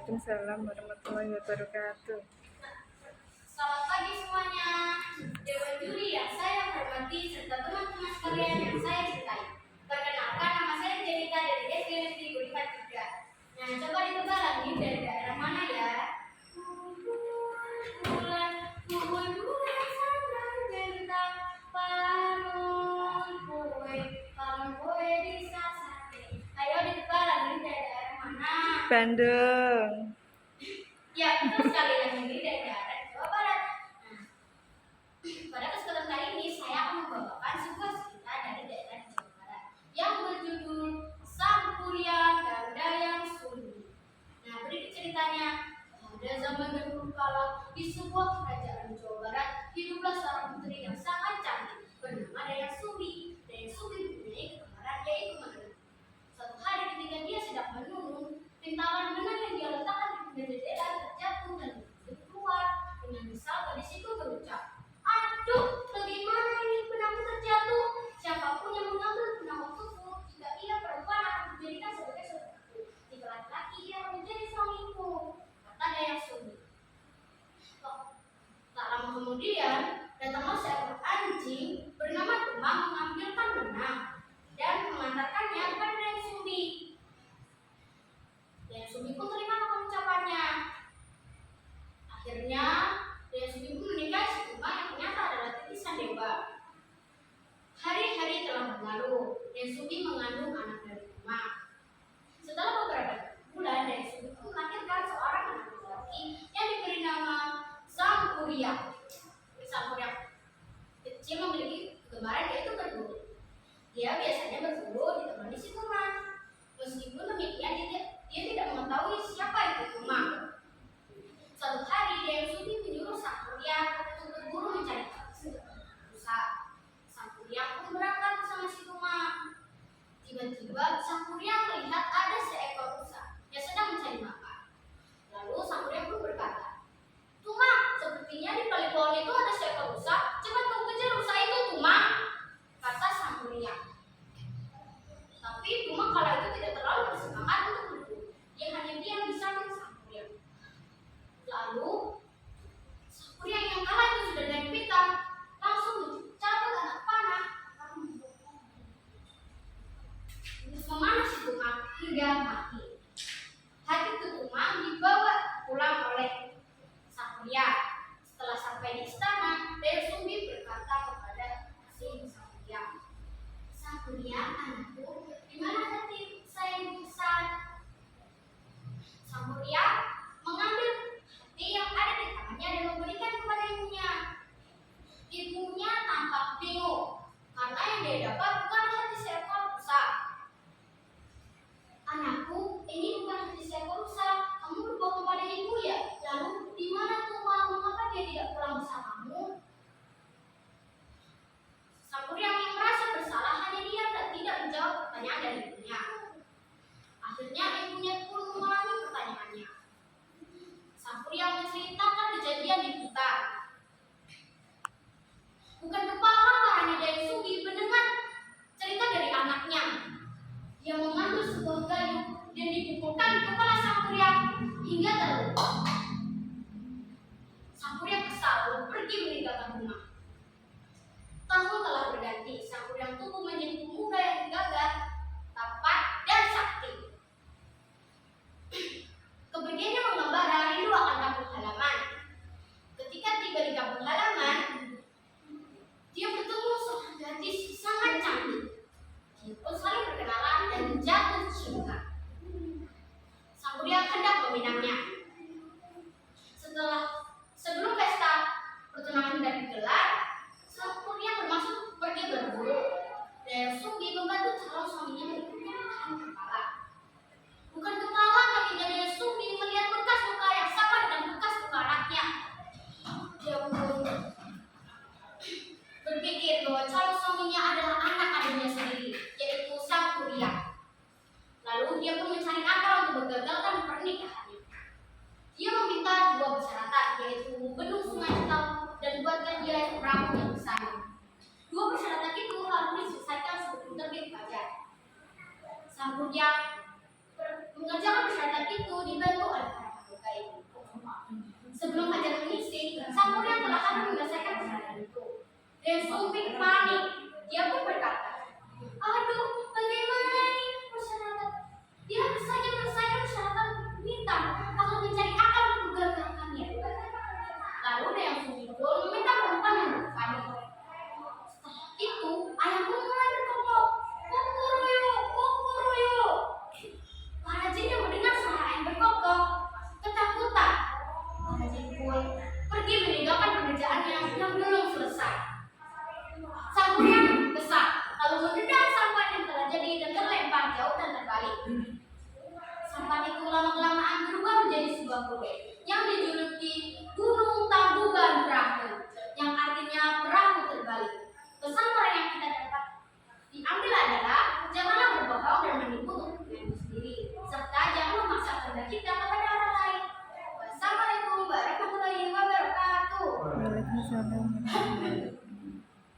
Waalaikumsalam warahmatullahi wabarakatuh. Selamat pagi semuanya. Dewan juri yang saya hormati serta teman-teman sekalian yang saya cintai. Perkenalkan, nama saya Jelita dari SD Negeri Buripan 3. Nah, coba ditebak lagi dari daerah mana ya? Bulan sandang bintang panon kue bisa sate. Ayo ditebak lagi dari daerah mana? Bandung. Ya, betul sekali, yang negeri dari daerah Jawa Barat. Nah, pada kesempatan kali ini saya akan membawakan sebuah cerita dari daerah Jawa Barat yang berjudul Sang Kuria dan Dayang Sumbi. Nah, berikut ceritanya. Pada zaman dahulu kala, di sebuah kerajaan Jawa Barat, hiduplah seorang putri yang sangat cantik bernama Dayang Sumbi. Dayang Sumbi mempunyai kekembaran yaitu menenun. Suatu hari ketika dia sedang menenun, pintalan benang yang dia letakkan di pinggir jendela terjatuh dan keluar dengan misal gadis itu berucap, "Aduh, bagaimana ini benangku terjatuh? Siapapun yang mengambil benang untukku, jika ia perempuan akan dijadikan sebagai saudaraku, jika laki-laki ia akan menjadi suamiku," kata Dayang Sumbi. Tak lama kemudian, datanglah seekor anjing bernama Tumang mengambilkan benang dan mengantarkannya kepada Dayang Sumbi. Dayang Sumbi pun terima akan ucapannya. Akhirnya, Dayang Sumbi pun menikahi si Tumang yang ternyata adalah titisan dewa. Hari-hari telah berlalu, Dayang Sumbi mengandung anak dari Tumang. Setelah beberapa bulan, Dayang Sumbi pun melahirkan seorang anak laki-laki yang diberi nama Sang Kuria. Sang Kuria kecil memiliki kegemaran yaitu berburu. Dia biasanya berburu ditemani si Tumang. Meskipun demikian, dia tidak mengetahui siapa itu Tumang. Suatu hari, Dayang Sumbi menyuruh Sang Kuria untuk berburu mencari rusa. Sang Kuria pun berangkat bersama si Tumang. Tiba-tiba, Sang Kuria melihat ada seekor rusa yang sedang mencari makan. Lalu Sang Kuria pun berkata, "Tumang, sepertinya di balik pohon itu ada seekor rusa. Cepat kau kejar rusa itu, Tumang," kata Sang Kuria. Tapi Tumang kala itu tidak terlalu bersemangat untuk berburu. Dia hanya diam di samping Sang Kuria. Lalu Sang Kuria yang kala itu sudah naik pitam langsung mencabut anak panah untuk memanah si Tumang hingga mati. Hati Tumang dibawa pulang oleh Sang Kuria. Setelah sampai di istana, Dayang Sumbi berkata kepada si Sang Kuria, "Sang Kuria, anakku, di mana hati saya yang besar?" Sang Kuria mengambil hati yang ada di tangannya dan memberikan kepada ibunya. Ibunya tampak bingung karena yang dia dapat bukan hati seekor rusa. "Anakku, ini bukan hati seekor rusa. Kamu berbohong pada ibu ya? Lalu di mana Tumang? Mengapa dia tidak pulang bersamamu?" Sang Kuria yang merasa bersalah hanya diam dan tidak menjawab pertanyaan dari ibunya. Akhirnya ibunya pun mengulangi pertanyaannya. Sang Kuria menceritakan kejadian di hutan. Bukan kepala marahnya Dayang Sumbi mendengar cerita dari anaknya. Dia mengambil sebuah kayu dan dipukulkan di kepala Sang Kuria hingga terluka. Sang Kuria kesal lalu pergi meninggalkan rumah. Tahun telah berganti, Sang Kuria tumbuh menjadi pemuda yang gagah, tampan, dan sakti. Kepergiannya mengembara rindu akan kampung halaman. Ketika tiba di kampung halaman, dia bertemu seorang gadis sangat cantik. Dia pun saling berkenalan dan jatuh cinta. Sang Kuria hendak meminangnya. Sebelum pesta pertunangan hendak digelar, Sang Kuria bermaksud pergi berburu. Dayang Sumbi membantu calon suaminya menyiapkan kepala. Bukan kepala, kakinya Dayang Sumbi melihat bekas luka yang sama dengan bekas luka anaknya. Dia pun berpikir bahwa calon suaminya adalah anak kandungnya sendiri, yaitu Sang Kuria. Lalu dia pun mencari akal untuk menggagalkan pernikahannya. Dia meminta dua persyaratan, yaitu membendung sungai Citarum dan buatkan dia perahu yang besar. Dua persyaratan itu harus diselesaikan sebelum terbit fajar. Sang Kuria mengerjakan persyaratan itu dibantu oleh para Dan Sumi panik. Dia pun berkata, aduh, bagaimana ini persyaratan? Dia saja persyaratan bintang akan mencari akal untuk menggagalkannya. Lalu Dayang Sumi pun meminta perempuan untuk panik. Setelah itu, ayahku mulai berkokok, Kukuruyo. Para jin yang mendengar suara ayah berkokok ketakutan. Para jin pun pergi meninggalkan pekerjaannya yang belum selesai. Sang kuda besar lalu menendang sampan yang telah jadi dan terlempar jauh dan terbalik. Sampan itu lama-kelamaan berubah menjadi sebuah bukit yang dijuluki Gunung Tangkuban Perahu, yang artinya perahu terbalik. Pesan moral yang kita dapat diambil adalah janganlah berbohong dan menipu untuk dirimu sendiri, serta jangan memaksa kehendak kita kepada orang lain. Wassalamualaikum warahmatullahi wabarakatuh. Waalaikumsalam warahmatullahi wabarakatuh.